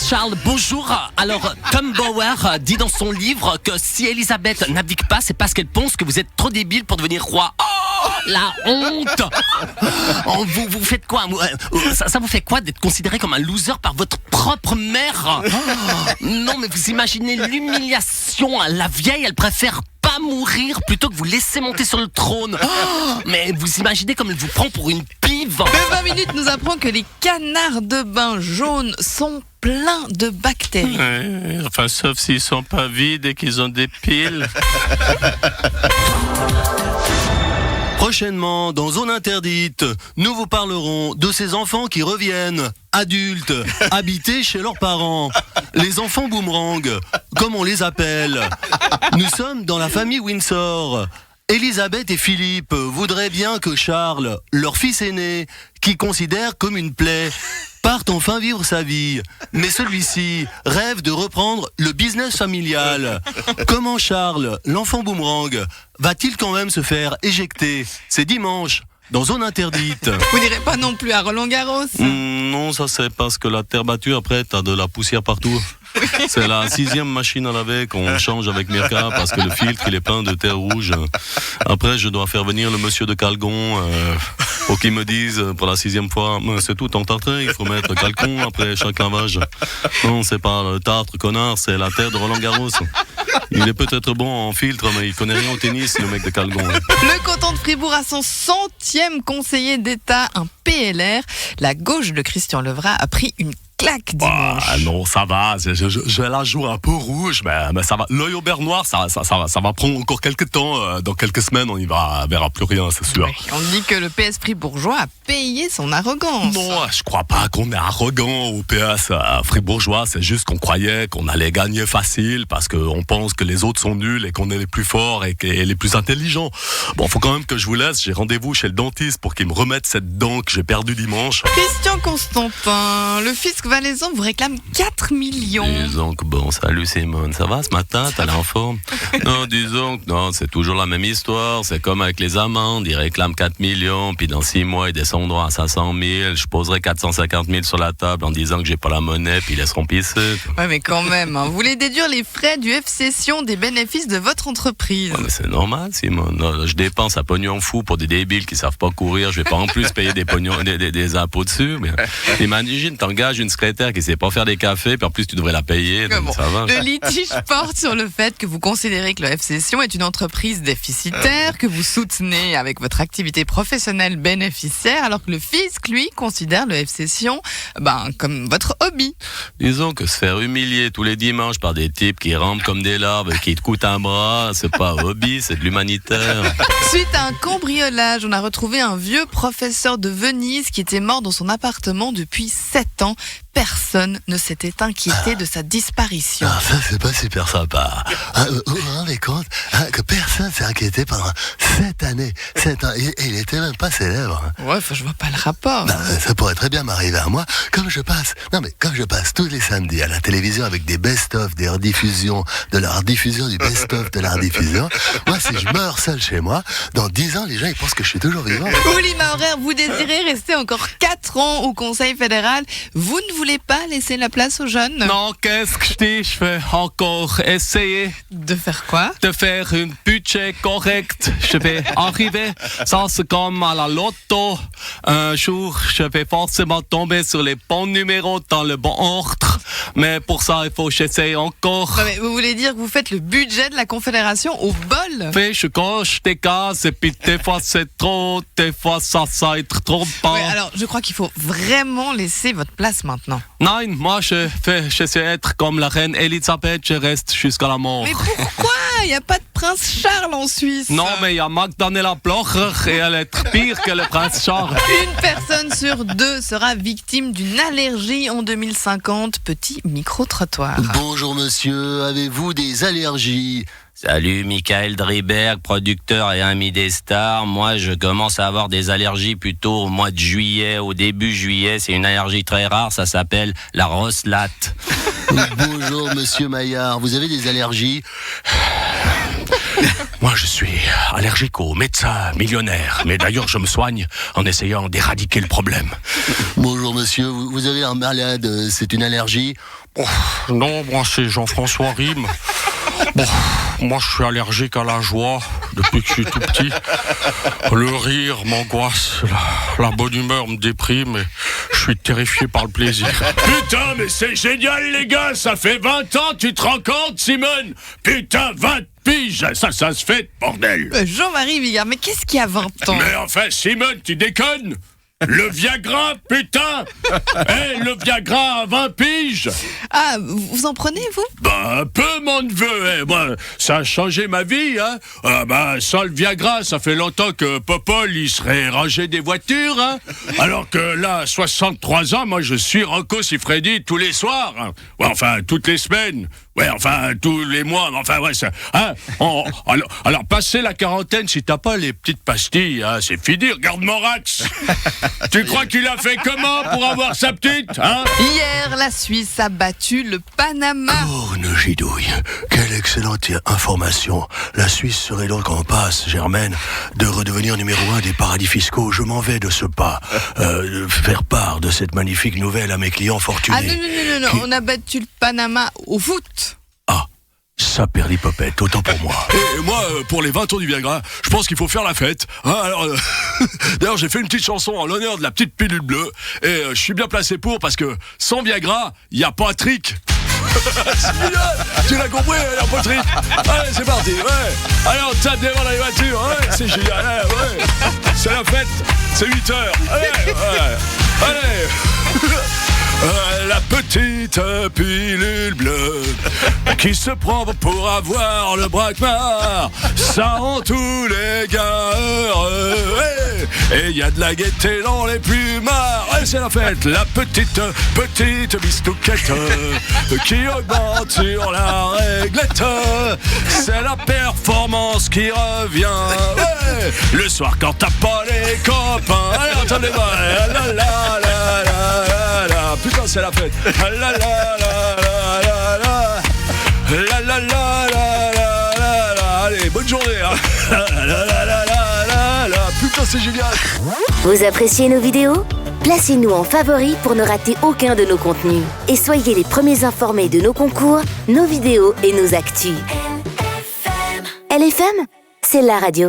Prince Charles, bonjour. Alors, Tom Bauer dit dans son livre que si Elisabeth n'abdique pas, c'est parce qu'elle pense que vous êtes trop débile pour devenir roi. Oh, la honte. Vous faites quoi? Ça vous fait quoi d'être considéré comme un loser par votre propre mère? Non, mais vous imaginez l'humiliation. La vieille, elle préfère pas mourir plutôt que vous laisser monter sur le trône. Mais vous imaginez comme elle vous prend pour une pive. Le 20 minutes nous apprend que les canards de bain jaunes sont pleins de bactéries. Ouais, enfin, sauf s'ils sont pas vides et qu'ils ont des piles. Prochainement, dans Zone Interdite, nous vous parlerons de ces enfants qui reviennent, adultes, habités chez leurs parents. Les enfants boomerang, comme on les appelle. Nous sommes dans la famille Windsor. Elisabeth et Philippe voudraient bien que Charles, leur fils aîné, qui considère comme une plaie, parte enfin vivre sa vie. Mais celui-ci rêve de reprendre le business familial. Comment Charles, l'enfant boomerang, va-t-il quand même se faire éjecter? C'est dimanche, dans Zone Interdite. Vous n'irez pas non plus à Roland-Garros? Non, ça c'est parce que la terre battue, après, t'as de la poussière partout. C'est la 6e machine à laver qu'on change avec Mirka parce que le filtre il est plein de terre rouge. Après je dois faire venir le monsieur de Calgon pour qu'il me dise pour la 6e fois c'est tout en tartare, il faut mettre Calgon après chaque lavage. Non, c'est pas le tartre connard, c'est la terre de Roland-Garros. Il est peut-être bon en filtre mais il connaît rien au tennis le mec de Calgon. Le canton de Fribourg a son 100e conseiller d'État, un PLR. La gauche de Christian Levrat a pris une claque dimanche. Ah non, ça va, je la joue un peu rouge, mais ça va. L'œil au beurre noir, ça va prendre encore quelques temps. Dans quelques semaines, on y verra plus rien, c'est sûr. Oui, on dit que le PS fribourgeois a payé son arrogance. Non, je crois pas qu'on est arrogant au PS fribourgeois, c'est juste qu'on croyait qu'on allait gagner facile parce qu'on pense que les autres sont nuls et qu'on est les plus forts et les plus intelligents. Bon, faut quand même que je vous laisse, j'ai rendez-vous chez le dentiste pour qu'il me remette cette dent que j'ai perdue dimanche. Christian Constantin, le fisc valaisan vous réclame 4 millions. Disons que bon, salut Simone, ça va ce matin, t'as l'air en forme? Non, disons que non, c'est toujours la même histoire, c'est comme avec les amendes, ils réclament 4 millions, puis dans 6 mois ils descendront à 500 000, je poserai 450 000 sur la table en disant que j'ai pas la monnaie, puis ils laisseront pisser. Ouais, mais quand même, vous voulez déduire les frais du F-Cession des bénéfices de votre entreprise. Ouais, mais c'est normal Simone, non, je dépense à pognon fou pour des débiles qui savent pas courir, je vais pas en plus payer des impôts dessus, mais imagine, t'engages une secrétaire qui sait pas faire des cafés, puis en plus tu devrais la payer, donc bon, ça va. le litige porte sur le fait que vous considérez que le F-Cession est une entreprise déficitaire, que vous soutenez avec votre activité professionnelle bénéficiaire, alors que le fisc, lui, considère le F-Cession comme votre hobby. Disons que se faire humilier tous les dimanches par des types qui rampent comme des larves et qui te coûtent un bras, c'est pas un hobby, c'est de l'humanitaire. Suite à un cambriolage, on a retrouvé un vieux professeur de Venise qui était mort dans son appartement depuis 7 ans. Personne ne s'était inquiété de sa disparition. Ah, ça, c'est pas super sympa. Vous vous rendez compte que personne s'est inquiété pendant 7 années. 7 ans. Et il était même pas célèbre. Ouais, je vois pas le rapport. Ça pourrait très bien m'arriver à moi. Comme je passe tous les samedis à la télévision avec des best-of, des rediffusions, de la rediffusion du best-of de la rediffusion. Moi, si je meurs seul chez moi, dans 10 ans, les gens, ils pensent que je suis toujours vivant. Ouli Maurer, vous désirez rester encore 4 ans au Conseil fédéral. Vous ne voulez pas laisser la place aux jeunes? Non, qu'est-ce que je dis? Je vais encore essayer De faire quoi? de faire un budget correct. Je vais arriver. Ça, c'est comme à la loto. Un jour, je vais forcément tomber sur les bons numéros dans le bon ordre. Mais pour ça, il faut que j'essaye encore. Non, mais vous voulez dire que vous faites le budget de la Confédération au bol? Je coche des cases et puis des fois c'est trop, des fois ça être trop bas. Oui, alors je crois qu'il faut vraiment laisser votre place maintenant. Non, moi j'essaie d'être comme la reine Elisabeth, je reste jusqu'à la mort. Mais pourquoi? Il n'y a pas de prince Charles en Suisse. Non, mais il y a Magdalena Blocher et elle est pire que le prince Charles. Une personne sur 2 sera victime d'une allergie en 2050. Petit micro-trottoir. Bonjour monsieur, avez-vous des allergies? Salut, Michael Driberg, producteur et ami des stars. Moi, je commence à avoir des allergies plutôt au mois de juillet, au début juillet. C'est une allergie très rare, ça s'appelle la rosselate. Bonjour monsieur Maillard, vous avez des allergies? Moi, je suis allergique aux médecins millionnaires. Mais d'ailleurs, je me soigne en essayant d'éradiquer le problème. Bonjour monsieur, vous avez un malade, c'est une allergie? Non, moi, c'est Jean-François Rime. Bon, moi, je suis allergique à la joie depuis que je suis tout petit. Le rire m'angoisse, la bonne humeur me déprime et je suis terrifié par le plaisir. Putain, mais c'est génial, les gars! Ça fait 20 ans, tu te rends compte, Simone? Putain, 20 piges, ça se fait, bordel! Jean-Marie Bigard, mais qu'est-ce qu'il y a 20 ans? Mais enfin, Simone, tu déconnes? Le Viagra, putain! Le Viagra à 20 piges! Ah, vous en prenez, vous? Un peu, mon neveu, moi, ça a changé ma vie, hein. Sans le Viagra, ça fait longtemps que Popol, il serait rangé des voitures, hein. Alors que là, à 63 ans, moi, je suis Rocco Siffredi tous les soirs, hein. Ouais, enfin, toutes les semaines. Ouais, enfin, tous les mois, enfin, ouais, ça, hein. Alors, passer la quarantaine, si t'as pas les petites pastilles, hein, c'est fini, regarde Morax. Tu crois qu'il a fait comment pour avoir sa petite, hein? Hier, la Suisse a battu le Panama. Corne gidouille, quelle excellente information. La Suisse serait donc en passe, Germaine, de redevenir numéro 1 des paradis fiscaux. Je m'en vais de ce pas, faire part de cette magnifique nouvelle à mes clients fortunés. Ah non, on a battu le Panama au foot. Ça perd l'hypopète, autant pour moi. Et moi, pour les 20 ans du Viagra, je pense qu'il faut faire la fête. Hein, alors, d'ailleurs, j'ai fait une petite chanson en l'honneur de la petite pilule bleue. Et je suis bien placé pour, parce que sans Viagra, il n'y a pas de trick. C'est génial. Tu l'as compris, il n'y a pas de trick. Allez, c'est parti, ouais. Allez, on tape devant dans les voitures, ouais, c'est génial, ouais. C'est la fête, c'est 8 heures. Allez, ouais. Allez. La petite pilule bleue qui se prend pour avoir le braquemar, ça rend tous les gars heureux. Et il y a de la gaieté dans les plumards. Et c'est la fête, la petite bistouquette qui augmente sur la réglette. C'est la performance qui revient. Ouais. Le soir quand t'as pas les copains. Allez, entendez-moi. La la la la la la. Putain, c'est la fête. La la la la la la. La la la la la la la. Allez, bonne journée. Hein. La la la la la la. Putain, c'est génial. Vous appréciez nos vidéos? Placez-nous en favoris pour ne rater aucun de nos contenus. Et soyez les premiers informés de nos concours, nos vidéos et nos actus. LFM, c'est la radio.